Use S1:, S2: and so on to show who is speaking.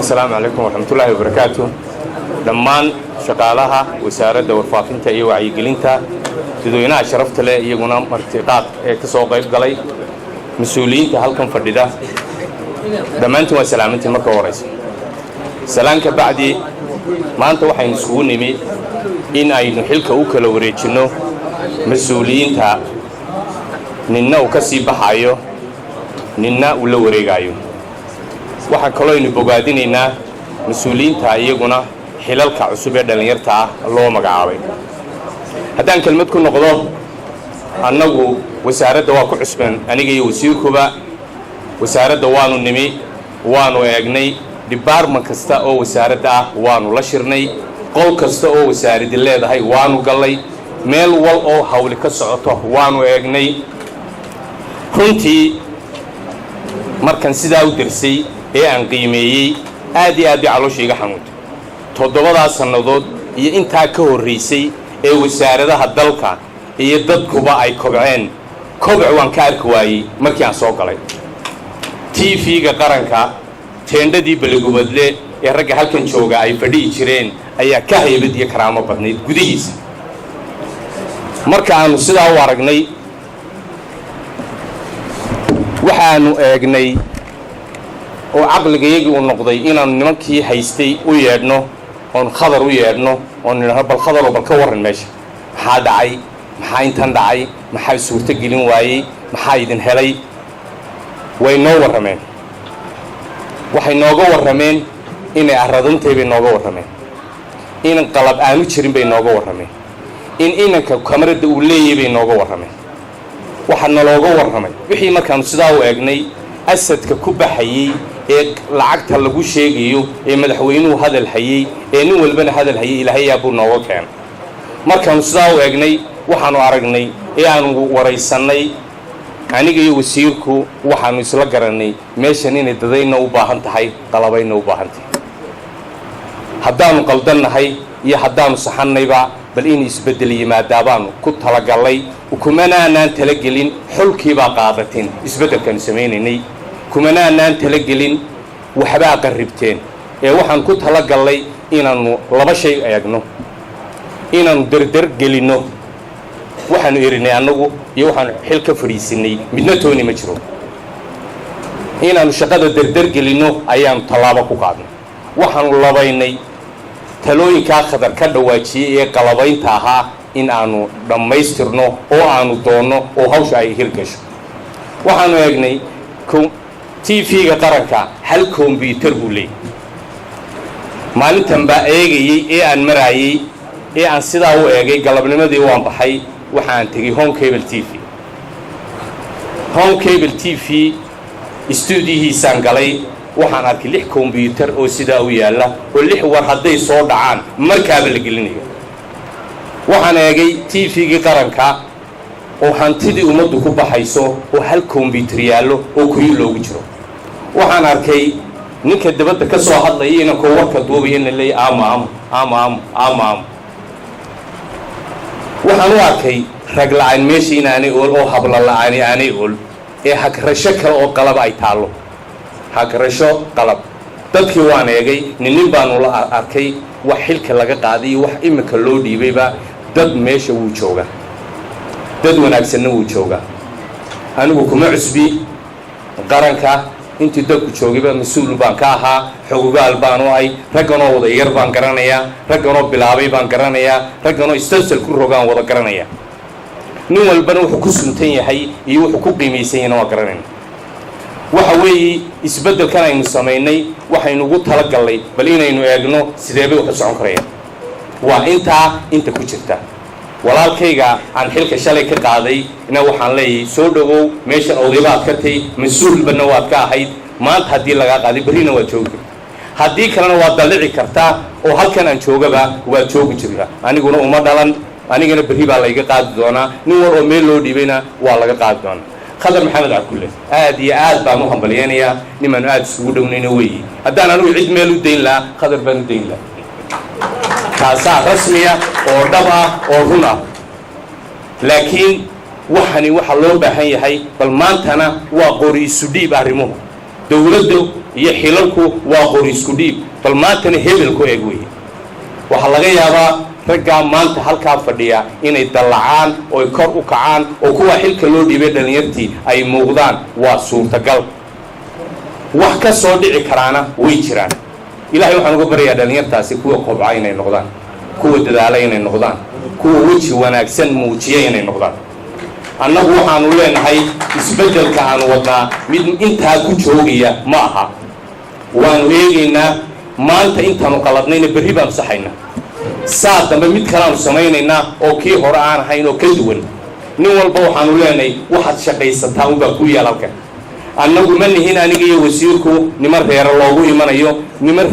S1: السلام عليكم ورحمة الله وبركاته. دمان شقالها وسارة ورفاقنتا iyo wacyigelinta dadweynaha sharafta leh iyaguna martiqaad ee ka soo qayb galay mas'uuliyiinta halkan fadhida dhammaantiin waa salaamintii marka horeysa salaanka bacdi maanta waxaynu isugu nimi in aynu xilka u kala wareejino mas'uuliyiinta ninna uu ka sii baxayo ninna uu la wareegayo waxaan kaloo aynu bogaadinaynaa mas'uuliyiinta iyaguna xilalka cusub ee dhalinyarta ah loo magacaabay haddaan kelmad ku noqdo annagu wasaaradda waa ku cusbeen aniga iyo wasiirkuba wasaaradda waanu nimi waanu eegnay department kasta oo wasaaradda ah waanu la shirnay qol kasta oo wasaaradda leedahay waanu galay meel wal oo hawli ka socoto waanu eegnay runtii markan sidaa u dirsay ee aan qiimeeyey aad iyo aad calooshii iga xanuuntay toddobadaas sannadood iyo intaa ka horreysay ee wasaaradaha dalka iyo dadkuba ay kobceen koboc waan ka arki waayey markii aan soo galay TV-ga qaranka teendhadii baligubadle ee ragga halkan jooga ay fadhiyi jireen ayaa ka haybad iyo karaamo badnayd gudihiisa marka aanu sidaa u aragnay waxaanu eegnay oo caqligayagii uu noqday inaanu nimankii haystay u yeedhno oon khadar u yeedhno oon nidhahno bal khadaroo bal ka warran meesha maxaa dhacay maxaa intan dhacay maxaa suurto gelin waayey maxaa idin helay way noo warrameen waxay nooga warrameen inay arradantay bay nooga warrameen inan qalab aanu jirin bay nooga warrameen in inanka kamarada uu leeyahay bay nooga warrameen waxaa nalooga warramay wixii markaanu sidaa u eegnay asadka ku baxayey ee lacagta lagu sheegayo ee madaxweynuhu hadal hayay ee nin walbana hadal hayay ilaahay buu nooga keenay markaanu sidaa u eegnay waxaanu aragnay ee aanu waraysanay aniga iyo wasiirku waxaanu isla garanay meeshan inay dadayna u baahan tahay qalabayna u baahan tahay haddaanu qaldannahay iyo haddaanu saxannayba bal in isbeddel yimaadaabaanu ku talagalay kumanaanaan talagelin xulkiibaa qaadateen isbeddelkaanu samaynaynay kumanaanaan talagelin waxbaa qarribteen ee waxaan ku talagallay inaannu laba shay eegno inaannu dardar gelinno waxaanu erinay annagu iyo waxaanu xil ka fadhiisinay midna tooni ma jiro inaannu shaqada dardar gelinno ayaanu tallaabo ku qaadnay waxaanu labaynay talooyinkaa khadar ka dhawaajiyey ee qalabaynta ahaa in aanu dhammaystirno oo aanu doonno oo hawsha ay hirgasho waxaanu eegnay TV-ga qaranka hal computer buu leeyahay maalintan baa eegayey ee aan maraayey ee aan sidaa u eegay galabnimadii waan baxay waxaan tegey home cable TV stuudiyihiisaan galay waxaan arkay 6 computer oo sidaa u yaalla oo 6 war hadday soo dhacaan markaaba la gelinayo waxaan eegay TV-ga qaranka oo hantidii ummaddu ku baxayso oo hal computer yaallo oo kuyi loogu jiro waxaan arkay ninka dabadda ka soo hadlaya inankoo warka duubaya in la leeyahay ama waxaan u arkay rag la'aan meesha inaanay ool oo habla la'aani aanay ool ee hagrasho kale oo qalab ay taallo hagrasho qalab dadkii waan eegay nin baanu la arkay wax xilka laga qaaday wax imika loo dhiibayba dad meesha wuu jooga dad wanaagsanna wuu jooga anigu kuma cusbi qaranka intii dadku joogayba mas'uul baan ka ahaa xogaal baan u ay ragganoo wada yar baan garanayaa ragganoo bilaabay baan garanayaa ragganoo istasal ku rogaan wada garanayaa nin walbana wuxuu ku suntan yahay iyo wuxuu ku qiimaysan yahay waa garanayna waxa weeye isbeddelkan aynu samaynay waxaynu ugu talagalnay bal inaynu eegno sidee bay wax u socon karayaan waa inta ku jirta walaalkayga aan xilka shalay ka qaaday ina waxaan leeyahay soo dhawow meeshan odaybaad ka tay mas'uulbana waad ka ahayd maanta haddii lagaa qaaday berrina waad joogi kartaa haddii kalena waad dallici kartaa oo halkan aan joogaba waad joogi jirtaa aniguna uma dhalan anigana berri baa layga qaadi doonaa nin wal oo meel loo dhiibayna waa laga qaadi doonaa khadar maxamed cabdulle aad iyo aad baan u hambalyaynayaa nimaanu aad isugu dhownayna weeye haddaan anigu cid meel u dayn lahaa khadar baan u dayn lahaa kaasaa rasmiya oo dhab ah oo run ah laakiin waxani waxa loo baahan yahay bal maantana waa qori isu dhiib arrimuhu dawladdu iyo xilalku waa qori isku dhiib bal maantana hebel ku eeg weeye waxaa laga yaabaa raggaa maanta halkaa fadhiya inay dallacaan oo ay kor u kacaan oo kuwa xilka loo dhiibay dhallinyartii ay muuqdaan waa suurtagal wax ka soo dhici karaana way jiraan ilaahay waxaan uga baryayaa dhallinyartaasi kuwa kobca inay noqdaan kuwa dadaala inay noqdaan kuwa weji wanaagsan muujiya inay noqdaan annagu waxaanu leenahay isbeddelka aanu wadnaa mid intaa ku joogaya ma aha waanu eegaynaa maanta intaanu qaladnayna berri baanu saxaynaa saa dambe mid kalaanu samaynaynaa oo kii hore aan ahayn oo ka duwan nin walba waxaanu leenahay waxaad shaqaysataa unbaa ku yaal halkan annagu ma nihin aniga iyo wasiirku niman reero loogu imanayo niman